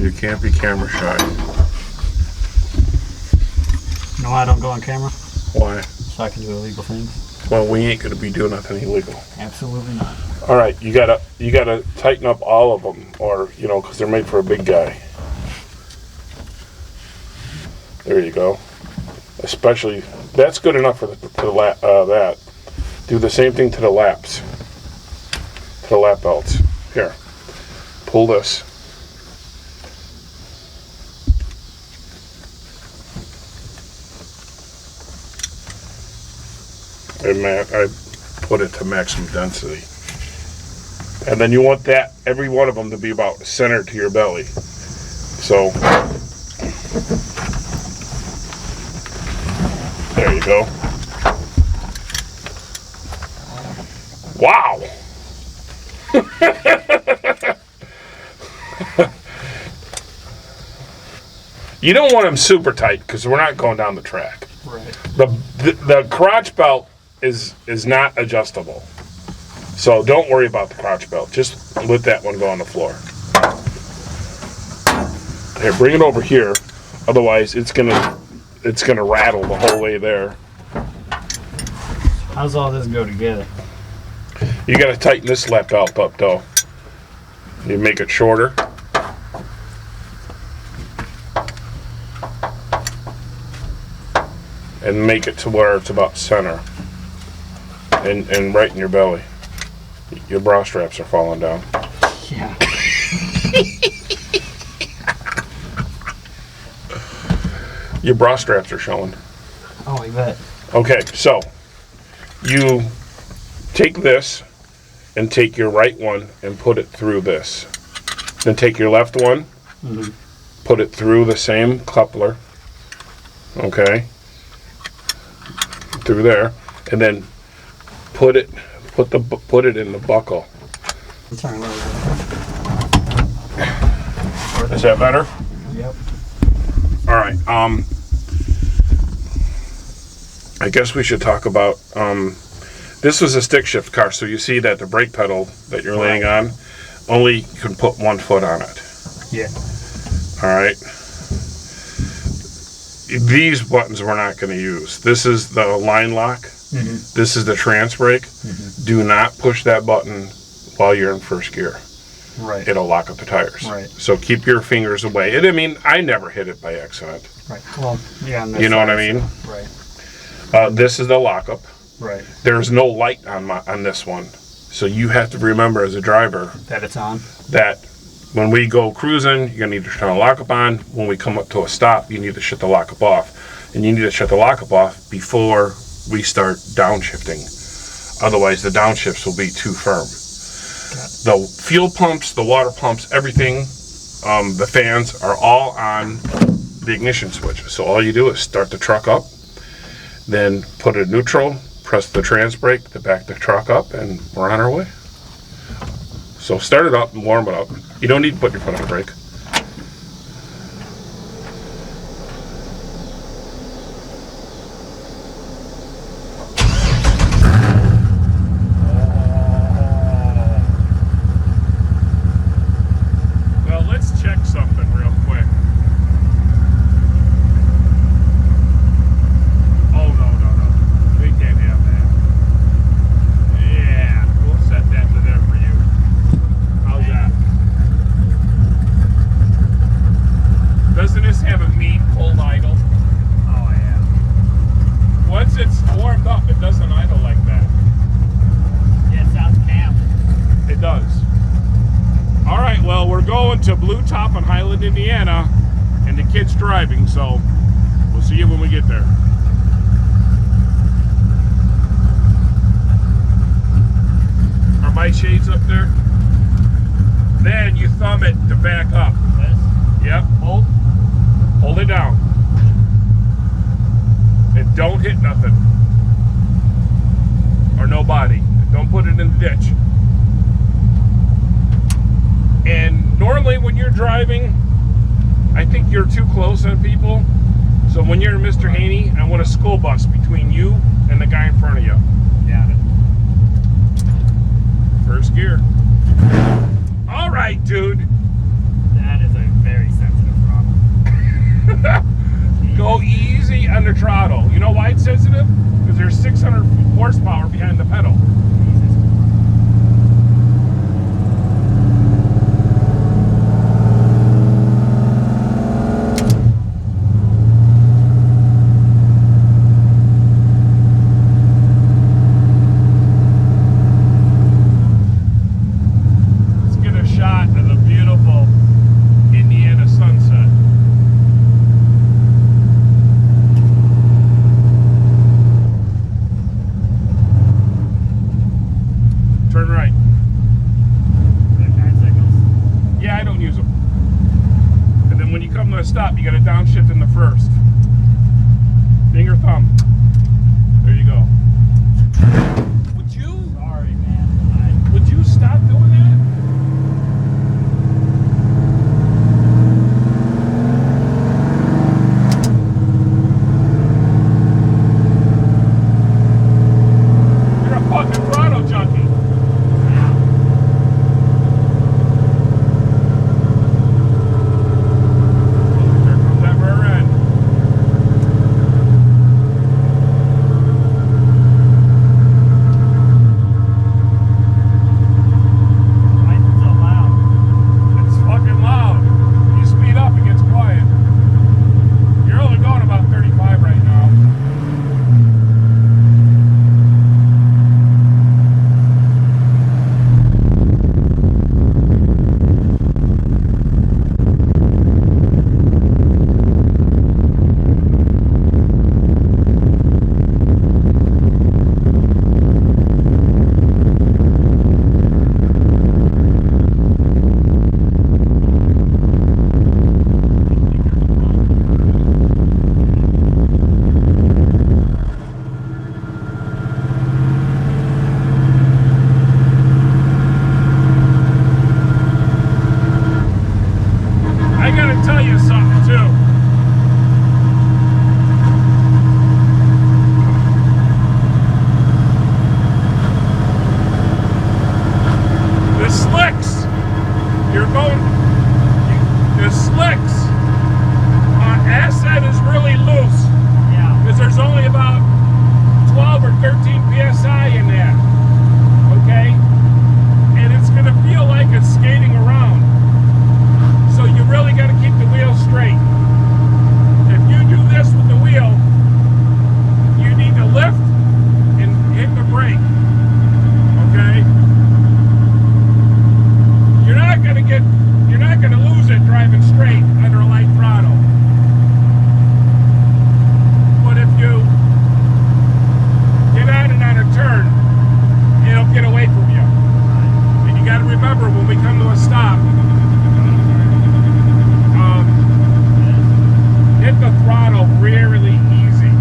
You can't be camera shy. No, I don't go on camera. Why? So I can do illegal things. Well, we ain't gonna be doing nothing illegal. Absolutely not. All right, you gotta tighten up all of them, or because they're made for a big guy. There you go. Especially that's good enough for that. Do the same thing to the laps. To the lap belts. Here, pull this. And I put it to maximum density. And then you want that, every one of them to be about centered to your belly. So, there you go. Wow! You don't want them super tight because we're not going down the track. Right. The crotch belt is not adjustable. So don't worry about the crotch belt. Just let that one go on the floor. Here, bring it over here. Otherwise, it's gonna rattle the whole way there. How's all this go together? You gotta tighten this lap belt up, though. You make it shorter. And make it to where it's about center. And right in your belly. Your bra straps are falling down. Yeah. Your bra straps are showing. Oh, you bet. Okay, so you take this and take your right one and put it through this. Then take your left one, put it through the same coupler. Okay. Through there, and then put it in the buckle. Turn it over. Is that better? Yep. All right. I guess we should talk about. This was a stick shift car, so you see that the brake pedal that you're laying on only can put one foot on it. Yeah. All right. These buttons we're not going to use. This is the line lock. This is the trans brake. Do not push that button while you're in first gear. Right. It'll lock up the tires. Right. So keep your fingers away. I mean, I never hit it by accident. Right. Well, yeah. You know what I mean? Right. This is the lockup. Right. There's no light on this one. So you have to remember as a driver that it's on. That when we go cruising, you're going to need to turn the lockup on. When we come up to a stop, you need to shut the lockup off. And you need to shut the lockup off before we start downshifting. Otherwise, the downshifts will be too firm. The fuel pumps, the water pumps, everything, the fans are all on the ignition switch. So all you do is start the truck up, then put it in neutral, press the trans brake to back the truck up, and we're on our way. So start it up and warm it up. You don't need to put your foot on the brake. Well, let's check something real quick. Oh, no. We can't have that. Yeah, we'll set that to there for you. How's that? Doesn't this have a mean cold idle? Oh, yeah. Once it's warmed up, it doesn't idle like that. Yeah, it sounds camp. It does. All right, well, we're going to Blue Top in Highland, Indiana, and the kid's driving, so we'll see you when we get there. Are my shades up there? Then you thumb it to back up. This? Yep. Hold it down. And don't hit nothing. Or nobody. Don't put it in the ditch. And normally when you're driving, I think you're too close on people. So when you're Mr. Haney, I want a school bus between you and the guy in front of you. Got it. First gear. All right, dude. That is a very there's 600 horsepower behind the pedal. Let's get a shot of the beautiful Indiana sunset. Turn right. Yeah, I don't use them. And then when you come to a stop, you got to downshift in the first. Finger thumb. There you go. Would you? Sorry, man. Would you stop doing that? You're a fucking throttle junkie. There comes that rear end. Why is it so loud? It's fucking loud. You speed up, it gets quiet. You're only going about 35 right now. I gotta tell you something too. The slicks, the slicks, asset is really loose Yeah. because there's only about 12 or 13 PSI in there, okay? And it's gonna feel like it's skating around. So you really got to keep the wheel straight. If you do this with the wheel, you need to lift and hit the brake. Okay? You're not gonna lose it driving straight under a light throttle. But if you get on it on a turn, it'll get away from you. And you got to remember when we come to a stop, hit the throttle really easy.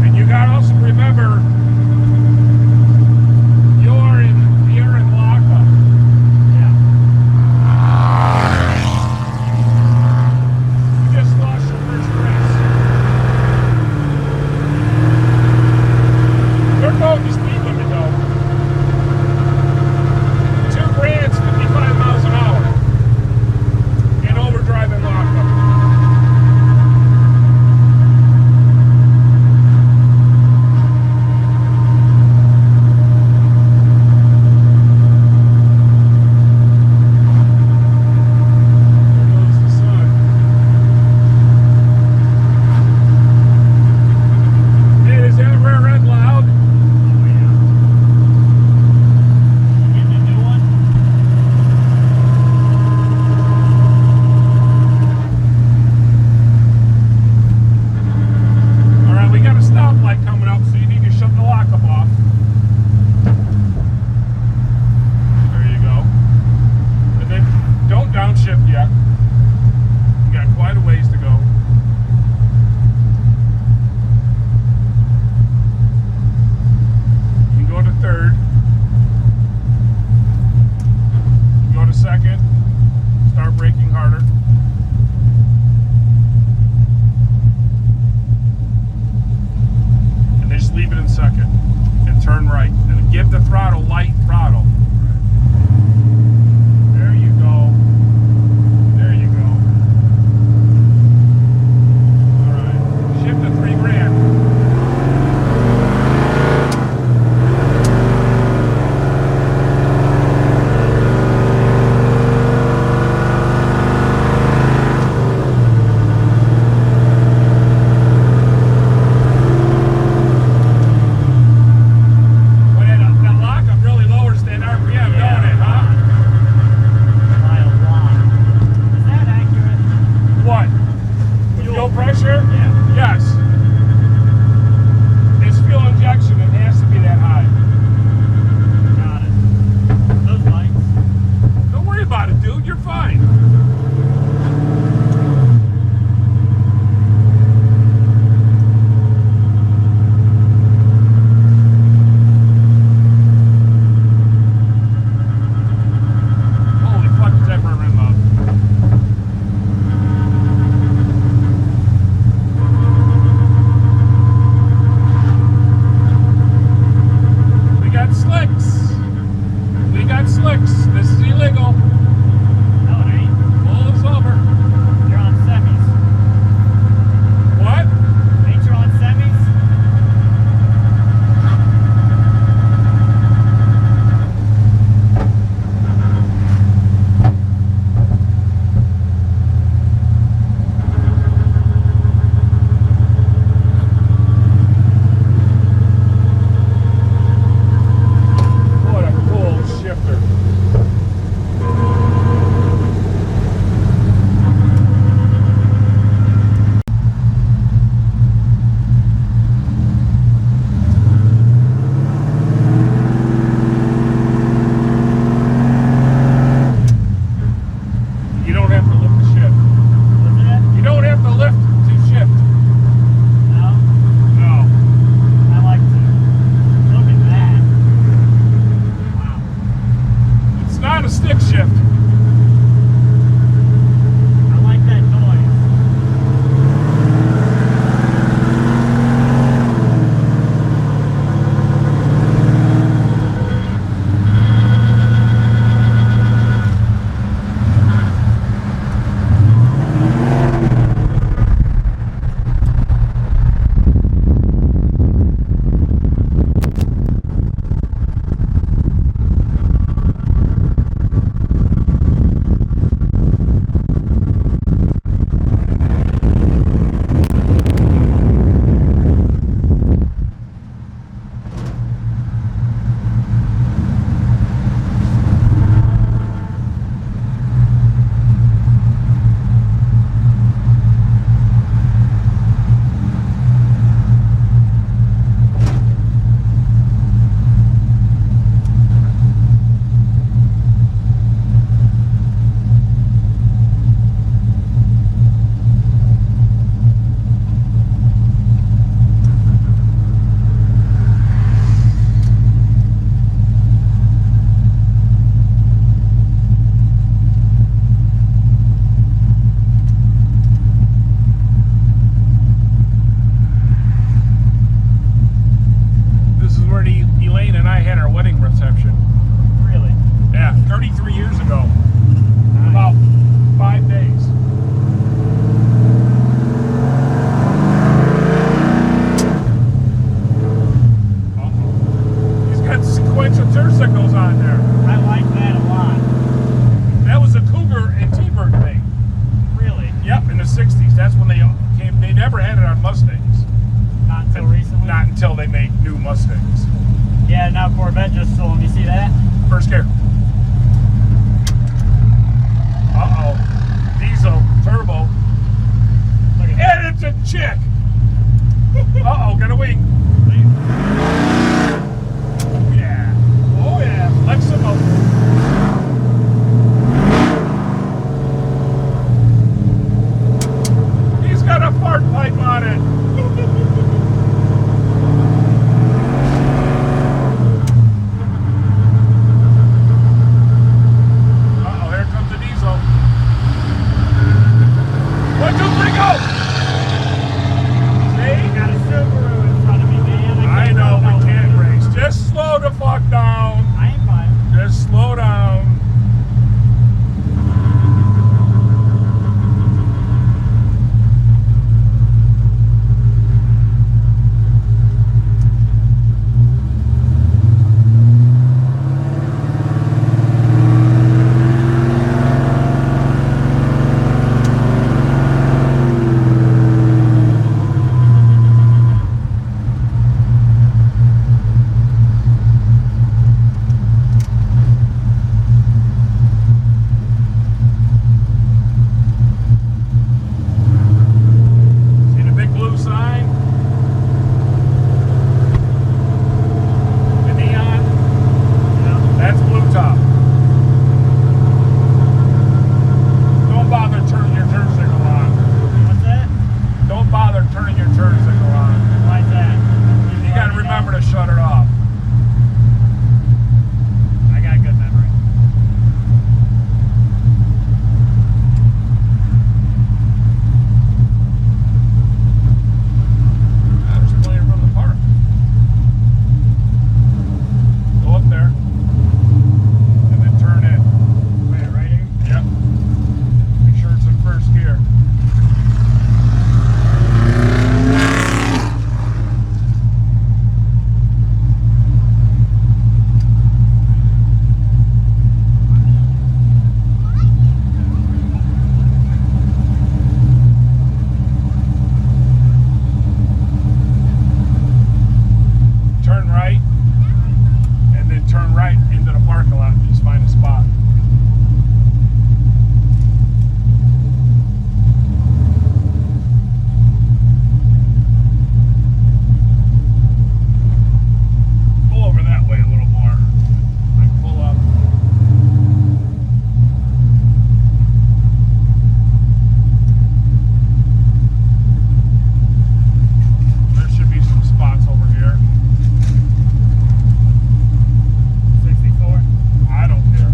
And you gotta also remember you're in lockup. Yeah. You just lost your first race. They're going to speed limit though. had our wedding reception. Really? Yeah, 33 years ago. Nice. About 5 days. Uh-oh. He's got sequential turn signals on there. I like that a lot. That was a Cougar and T-Bird thing. Really? Yep, in the 60s. That's when they came. They never had it on Mustangs. Not until recently? Not until they made new Mustangs. Yeah, now Corvette just sold them. You see that? First gear. Uh-oh. Diesel, turbo. Look at that. And it's a chick. Uh-oh, got a wing. Oh, yeah. Oh, yeah. Flex them up. He's got a fart pipe on it. Uh-oh, here comes the diesel. 1, 2, 3, go! See? I got a Subaru in front of me, man. I know, we can't race. Just slow the fuck down. I ain't fine. Just slow down. See the big blue sign? The neon? That's blue top. Don't bother turning your turn signal on. What's that? Don't bother turning your turn signal on. Why's that? You gotta remember to shut it off. I got good memory. There's plenty of room to park. Go up there. And then turn in. Wait, right here? Yep. Make sure it's in first gear. Turn right, and then turn right into the parking lot and just find a spot. Go over that way a little more. I can pull up. There should be some spots over here. 64. I don't care.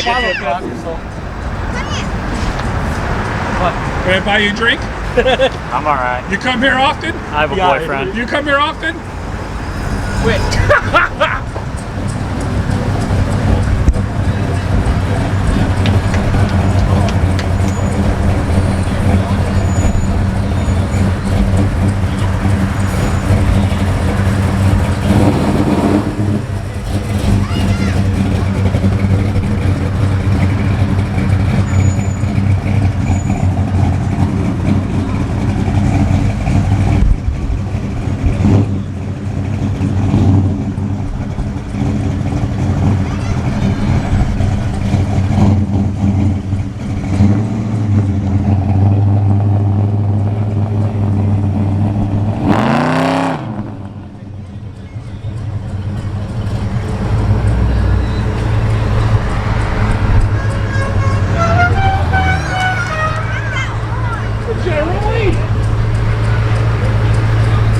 Gotta get to a coffee. Can I buy you a drink? I'm alright. You come here often? I have a boyfriend. You come here often? Quit.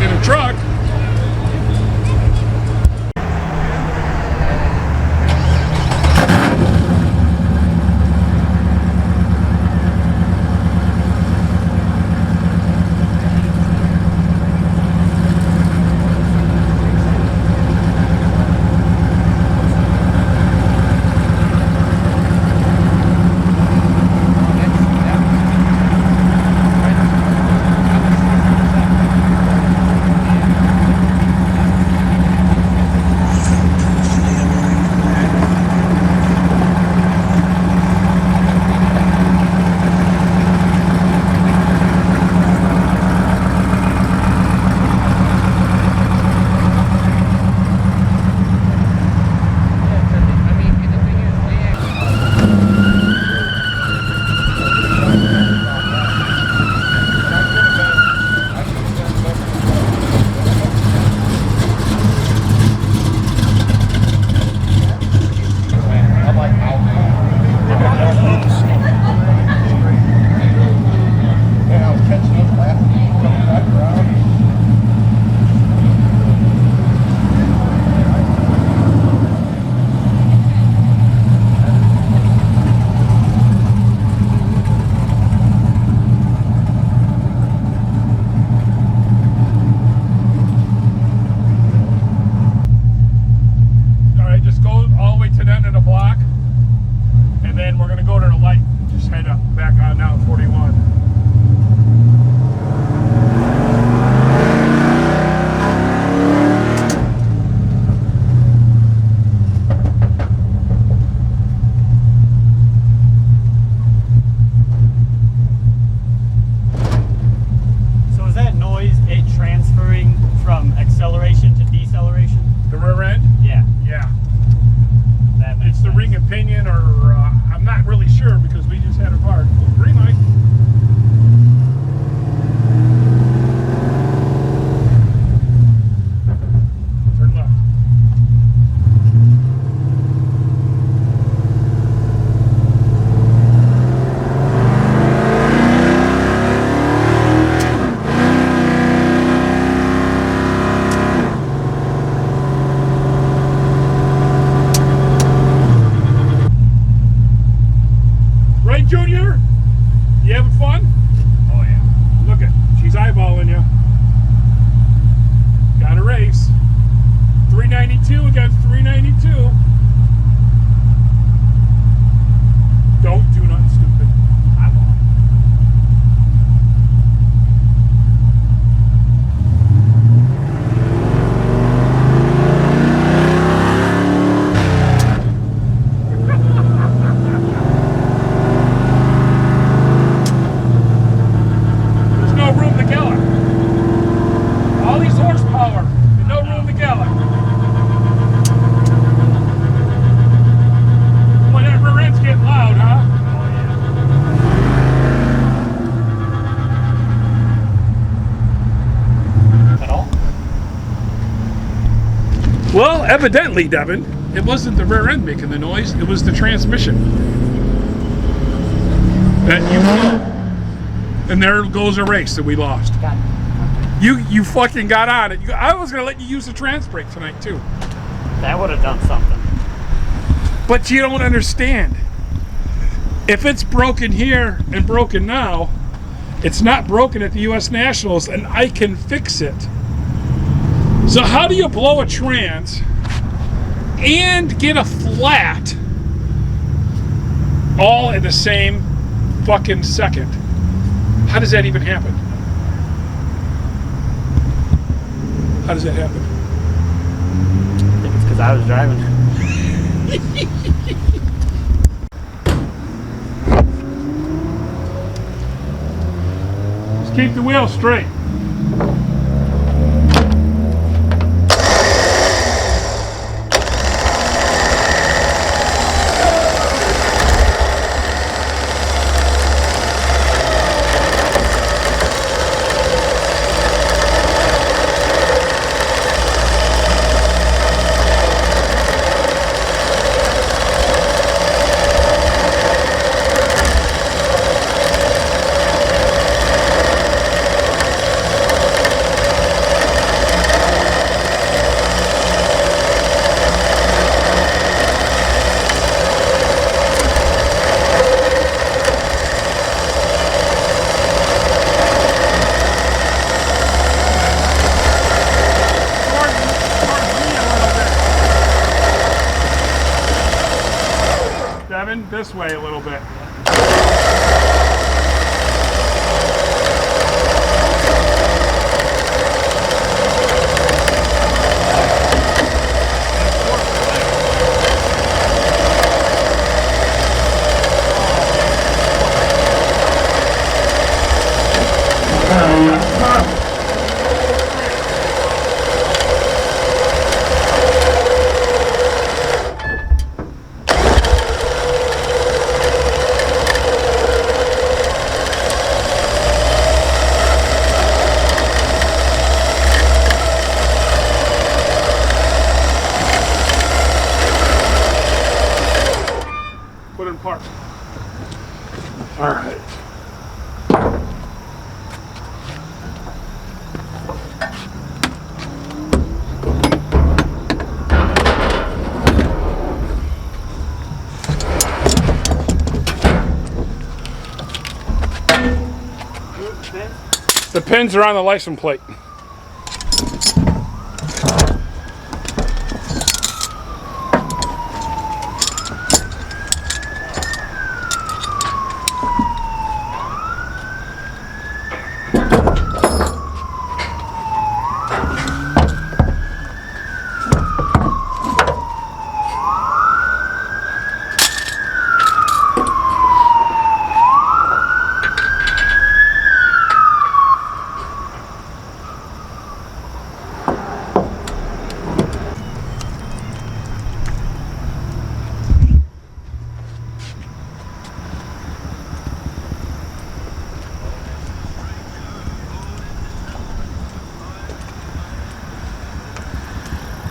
In a truck. Just go all the way to the end of the block, and then we're going to go to the light. Just head up, back on now 41. So is that noise it transferring from acceleration to deceleration? The rear end? Yeah. Yeah. That makes It's the sense. ring of pinion, or I'm not really sure because we just had a car. Green light. Turn left. Right, Junior? You having fun? Oh yeah. Look at, she's eyeballing you. Got a race. 392 against 392. Don't do nothing stupid. I won't. There's no room to gallop. All these horsepower, and no room to gallop. Boy, that rear end's getting loud, huh? Oh yeah. At all? Well, evidently, Devin, it wasn't the rear end making the noise, it was the transmission. That you flew. And there goes a race that we lost. God. You fucking got on it. I was gonna let you use the trans brake tonight too. That would have done something. But you don't understand. If it's broken here and broken now, it's not broken at the U.S. Nationals, and I can fix it. So how do you blow a trans and get a flat all in the same fucking second? How does that even happen? How does that happen? I think it's because I was driving. Just keep the wheel straight. Devin, this way a little bit. Put in park. All right. The pins are on the license plate.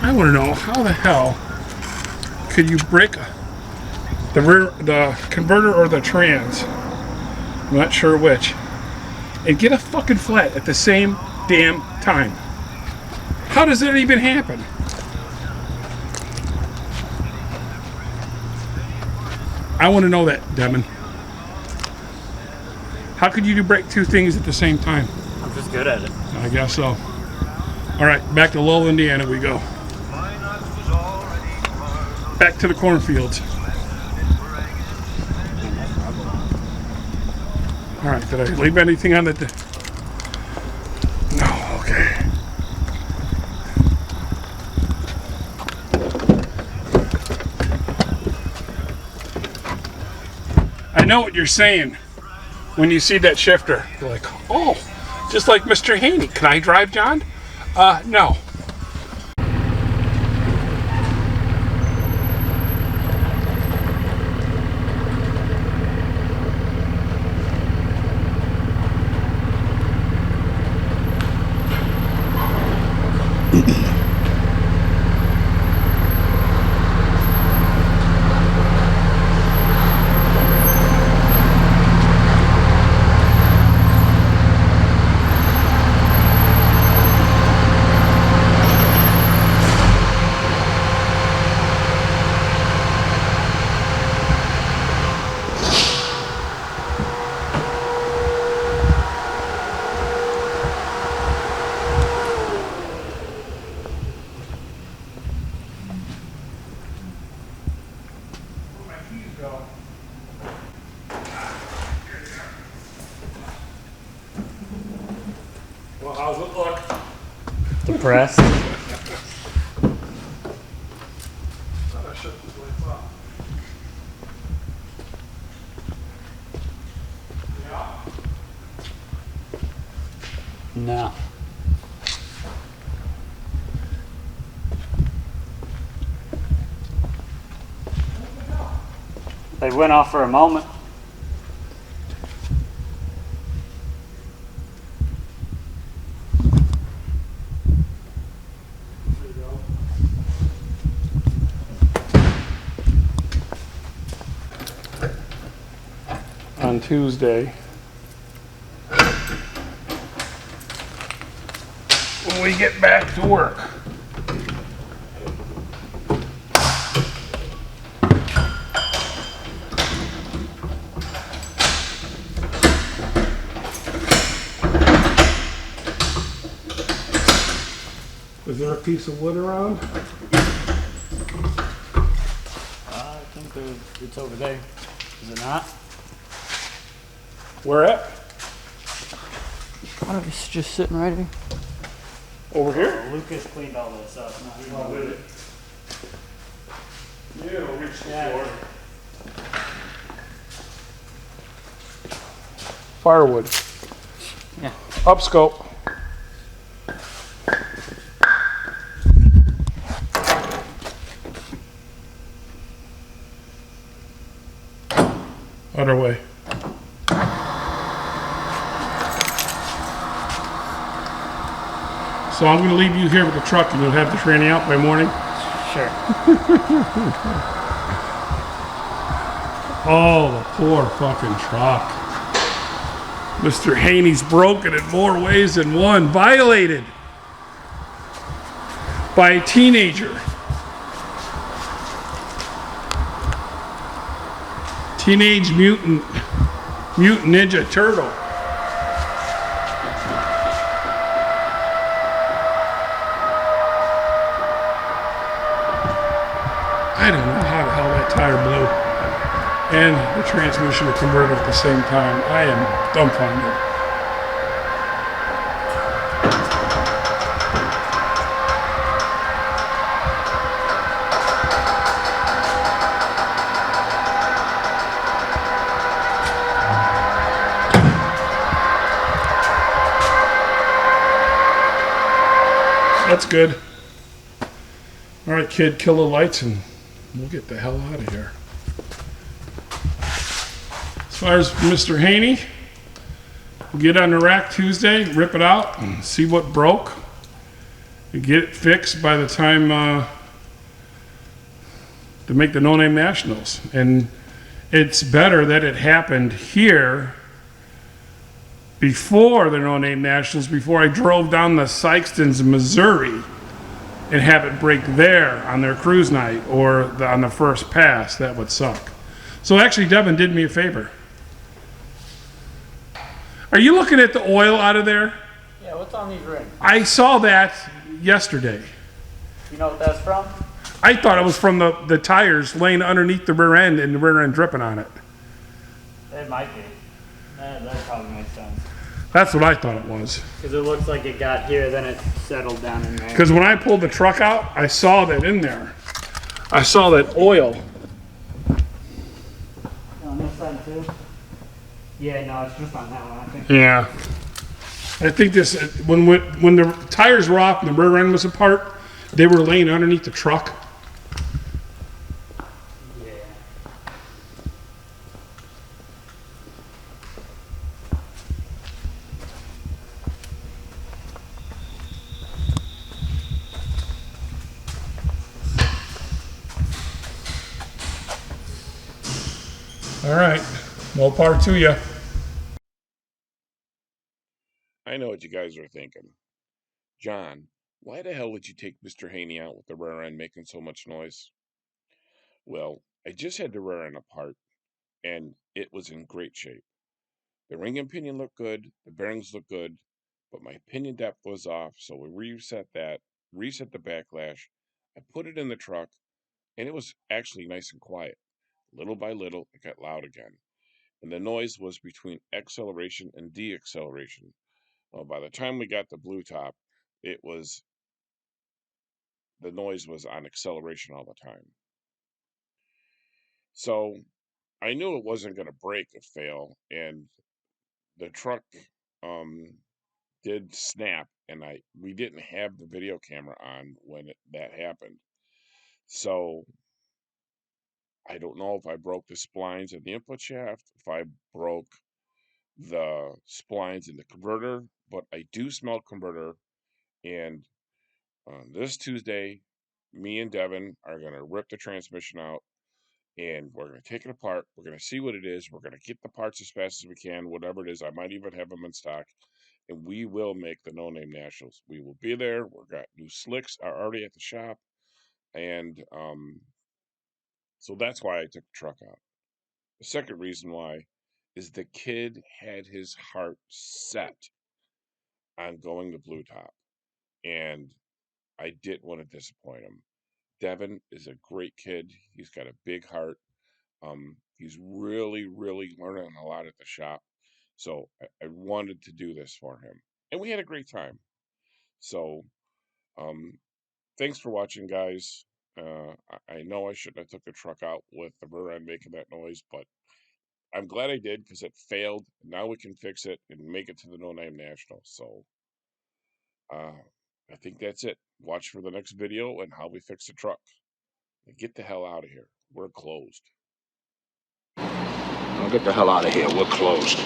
I want to know how the hell could you break the converter or the trans, I'm not sure which, and get a fucking flat at the same damn time? How does that even happen? I want to know that, Devin. How could you break two things at the same time? I'm just good at it. I guess so. All right, back to Lowell, Indiana we go. Back to the cornfields. All right, did I leave anything on the... No, okay. I know what you're saying when you see that shifter. You're like, oh, just like Mr. Haney. Can I drive, John? No. Depressed. No. They went off for a moment. On Tuesday, when we get back to work. Is there a piece of wood around? I think it's over there. Is it not? Where at? Oh, it's just sitting right here. Over here? Lucas cleaned all this up. No, he won't do it. Yeah, it'll reach the floor. Firewood. Yeah. Up scope. Other way. So I'm going to leave you here with the truck and you'll have the tranny out by morning? Sure. Oh, the poor fucking truck. Mr. Haney's broken in more ways than one. Violated by a teenager. Teenage Mutant Ninja Turtle. I don't know how the hell that tire blew and the transmission were converted at the same time. I am dumbfounded. That's good. All right, kid, kill the lights and we'll get the hell out of here. As far as Mr. Haney, we'll get on the rack Tuesday, rip it out, and see what broke. And get it fixed by the time to make the no-name nationals. And it's better that it happened here before the no-name nationals, before I drove down the Sykestons, Missouri, and have it break there on their cruise night or on the first pass. That would suck. So actually, Devin did me a favor. Are you looking at the oil out of there? Yeah, what's on these rings? I saw that yesterday. You know what that's from? I thought it was from the tires laying underneath the rear end and the rear end dripping on it. It might be. That probably makes sense. That's what I thought it was. Because it looks like it got here, then it settled down in there. Because when I pulled the truck out, I saw that in there. I saw that oil. On this side too? Yeah, no, it's just on that one, I think. Yeah. I think this, when the tires were off and the rear end was apart, they were laying underneath the truck. Yeah. All right. More power to you. I know what you guys are thinking. John, why the hell did you take Mr. Haney out with the rear end making so much noise? Well, I just had the rear end apart, and it was in great shape. The ring and pinion looked good, the bearings looked good, but my pinion depth was off, so we reset that, reset the backlash. I put it in the truck, and it was actually nice and quiet. Little by little, it got loud again, and the noise was between acceleration and deceleration. Well, by the time we got the blue top, it was the noise was on acceleration all the time. So I knew it wasn't going to break or fail, and the truck did snap, and we didn't have the video camera on when that happened. So I don't know if I broke the splines in the input shaft, if I broke the splines in the converter, but I do smell converter. And this Tuesday, me and Devin are going to rip the transmission out, and we're going to take it apart. We're going to see what it is. We're going to get the parts as fast as we can, whatever it is. I might even have them in stock, and we will make the No Name Nationals. We will be there. We've got new slicks are already at the shop, and so that's why I took the truck out. The second reason why is the kid had his heart set on going to Blue Top, and I didn't want to disappoint him. Devin is a great kid. He's got a big heart. He's really, really learning a lot at the shop. So I wanted to do this for him. And we had a great time. So thanks for watching, guys. I know I shouldn't have took the truck out with the rear end making that noise, but I'm glad I did because it failed. Now we can fix it and make it to the No Name National. So I think that's it. Watch for the next video and how we fix the truck. Get the hell out of here. We're closed. Get the hell out of here. We're closed.